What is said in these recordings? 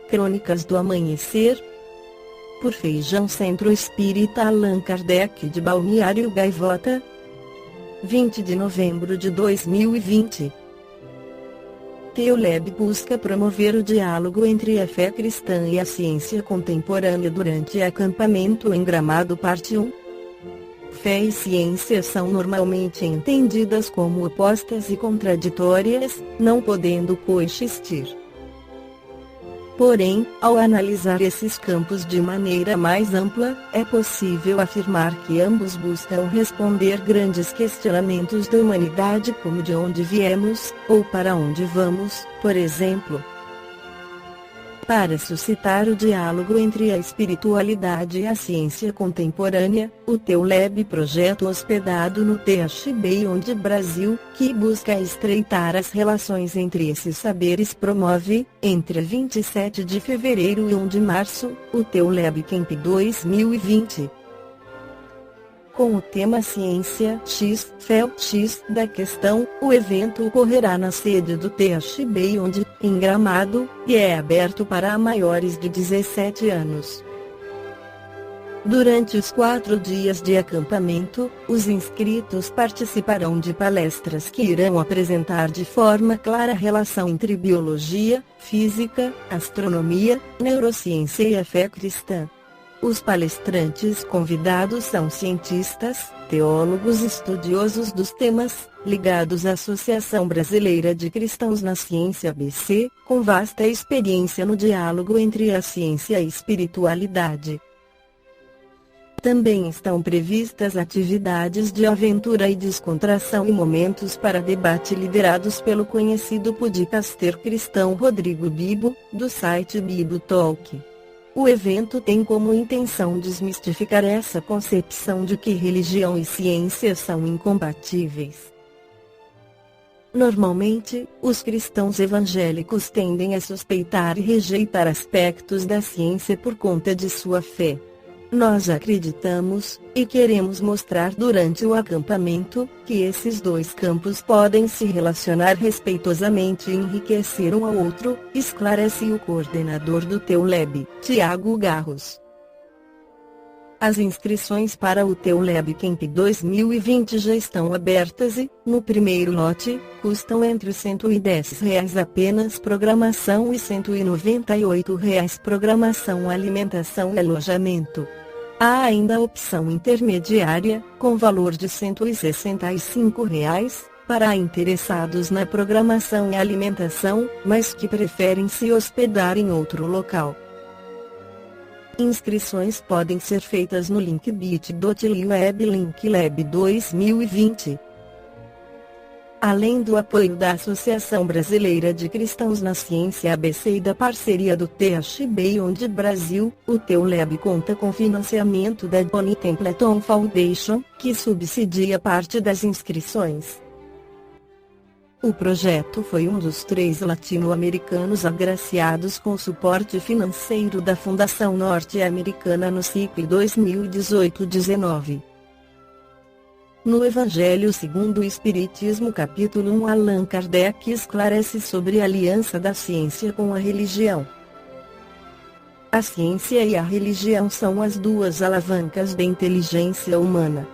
Crônicas do Amanhecer, por Feijão Centro Espírita Allan Kardec de Balneário Gaivota, 20 de novembro de 2020. Teoleb busca promover o diálogo entre a fé cristã e a ciência contemporânea durante acampamento em Gramado Parte 1. Fé e ciência são normalmente entendidas como opostas e contraditórias, não podendo coexistir. Porém, ao analisar esses campos de maneira mais ampla, é possível afirmar que ambos buscam responder grandes questionamentos da humanidade, como de onde viemos, ou para onde vamos, por exemplo. Para suscitar o diálogo entre a espiritualidade e a ciência contemporânea, o Teoleb projeto hospedado no THB onde Brasil, que busca estreitar as relações entre esses saberes, promove, entre 27 de fevereiro e 1 de março, o Teoleb Camp 2020. Com o tema Ciência X, Fé X da questão, o evento ocorrerá na sede do THB onde, em Gramado, e é aberto para maiores de 17 anos. Durante os 4 dias de acampamento, os inscritos participarão de palestras que irão apresentar de forma clara a relação entre biologia, física, astronomia, neurociência e a fé cristã. Os palestrantes convidados são cientistas, teólogos e estudiosos dos temas, ligados à Associação Brasileira de Cristãos na Ciência ABC, com vasta experiência no diálogo entre a ciência e a espiritualidade. Também estão previstas atividades de aventura e descontração e momentos para debate liderados pelo conhecido podcaster cristão Rodrigo Bibo, do site Bibo Talk. O evento tem como intenção desmistificar essa concepção de que religião e ciência são incompatíveis. Normalmente, os cristãos evangélicos tendem a suspeitar e rejeitar aspectos da ciência por conta de sua fé. Nós acreditamos, e queremos mostrar durante o acampamento, que esses dois campos podem se relacionar respeitosamente e enriquecer um ao outro, esclarece o coordenador do Teoleb, Tiago Garros. As inscrições para o Teoleb Camp 2020 já estão abertas e, no primeiro lote, custam entre R$ 110 apenas programação e R$ 198 programação alimentação e alojamento. Há ainda a opção intermediária, com valor de R$ 165, para interessados na programação e alimentação, mas que preferem se hospedar em outro local. Inscrições podem ser feitas no link bit.ly/linklab 2020. Além do apoio da Associação Brasileira de Cristãos na Ciência ABC e da parceria do THB onde Brasil, o Teoleb conta com financiamento da Bonnie Templeton Foundation, que subsidia parte das inscrições. O projeto foi um dos 3 latino-americanos agraciados com suporte financeiro da Fundação Norte-Americana no ciclo 2018-19. No Evangelho segundo o Espiritismo capítulo 1 Allan Kardec esclarece sobre a aliança da ciência com a religião. A ciência e a religião são as duas alavancas da inteligência humana.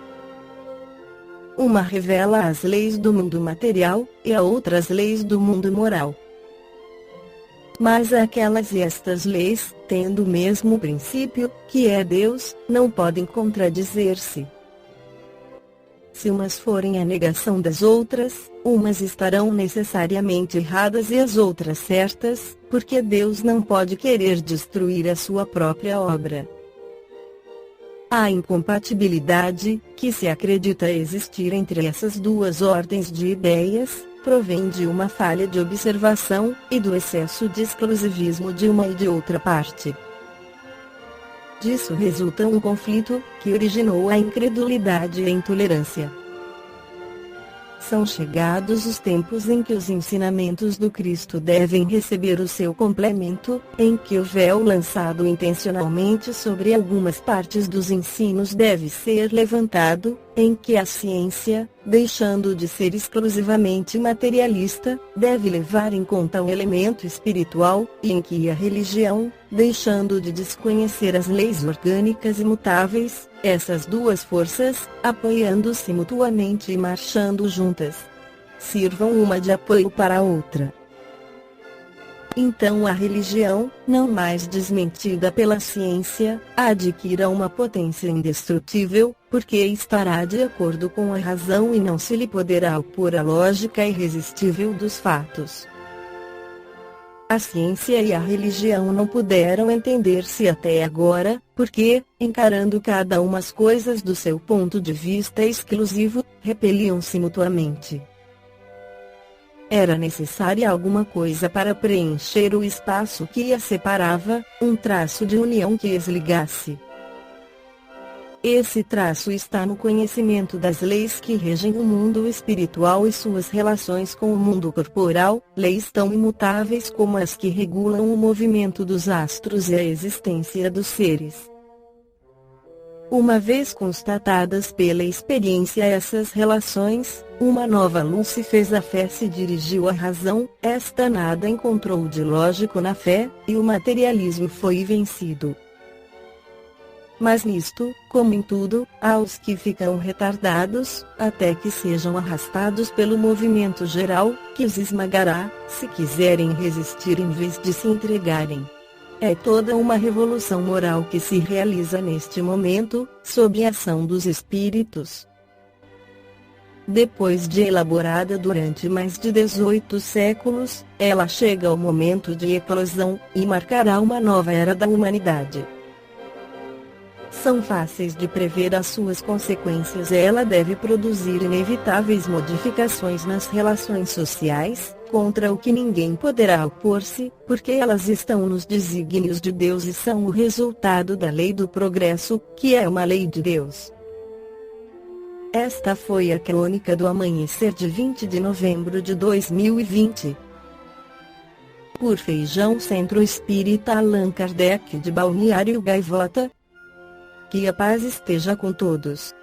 Uma revela as leis do mundo material, e a outra as leis do mundo moral. Mas aquelas e estas leis, tendo o mesmo princípio, que é Deus, não podem contradizer-se. Se umas forem a negação das outras, umas estarão necessariamente erradas e as outras certas, porque Deus não pode querer destruir a sua própria obra. A incompatibilidade, que se acredita existir entre essas duas ordens de ideias, provém de uma falha de observação, e do excesso de exclusivismo de uma e de outra parte. Disso resulta um conflito, que originou a incredulidade e a intolerância. São chegados os tempos em que os ensinamentos do Cristo devem receber o seu complemento, em que o véu lançado intencionalmente sobre algumas partes dos ensinos deve ser levantado, em que a ciência, deixando de ser exclusivamente materialista, deve levar em conta o elemento espiritual, e em que a religião, deixando de desconhecer as leis orgânicas imutáveis, essas duas forças, apoiando-se mutuamente e marchando juntas, sirvam uma de apoio para a outra. Então a religião, não mais desmentida pela ciência, adquira uma potência indestrutível, porque estará de acordo com a razão e não se lhe poderá opor a lógica irresistível dos fatos. A ciência e a religião não puderam entender-se até agora, porque, encarando cada uma as coisas do seu ponto de vista exclusivo, repeliam-se mutuamente. Era necessária alguma coisa para preencher o espaço que as separava, um traço de união que as ligasse. Esse traço está no conhecimento das leis que regem o mundo espiritual e suas relações com o mundo corporal, leis tão imutáveis como as que regulam o movimento dos astros e a existência dos seres. Uma vez constatadas pela experiência essas relações, uma nova luz se fez à fé, se dirigiu à razão, esta nada encontrou de lógico na fé, e o materialismo foi vencido. Mas nisto, como em tudo, há os que ficam retardados, até que sejam arrastados pelo movimento geral, que os esmagará, se quiserem resistir em vez de se entregarem. É toda uma revolução moral que se realiza neste momento, sob a ação dos espíritos. Depois de elaborada durante mais de 18 séculos, ela chega ao momento de eclosão, e marcará uma nova era da humanidade. São fáceis de prever as suas consequências. Ela deve produzir inevitáveis modificações nas relações sociais, contra o que ninguém poderá opor-se, porque elas estão nos desígnios de Deus e são o resultado da lei do progresso, que é uma lei de Deus. Esta foi a crônica do amanhecer de 20 de novembro de 2020. Por Feijão Centro Espírita Allan Kardec de Balneário Gaivota. Que a paz esteja com todos.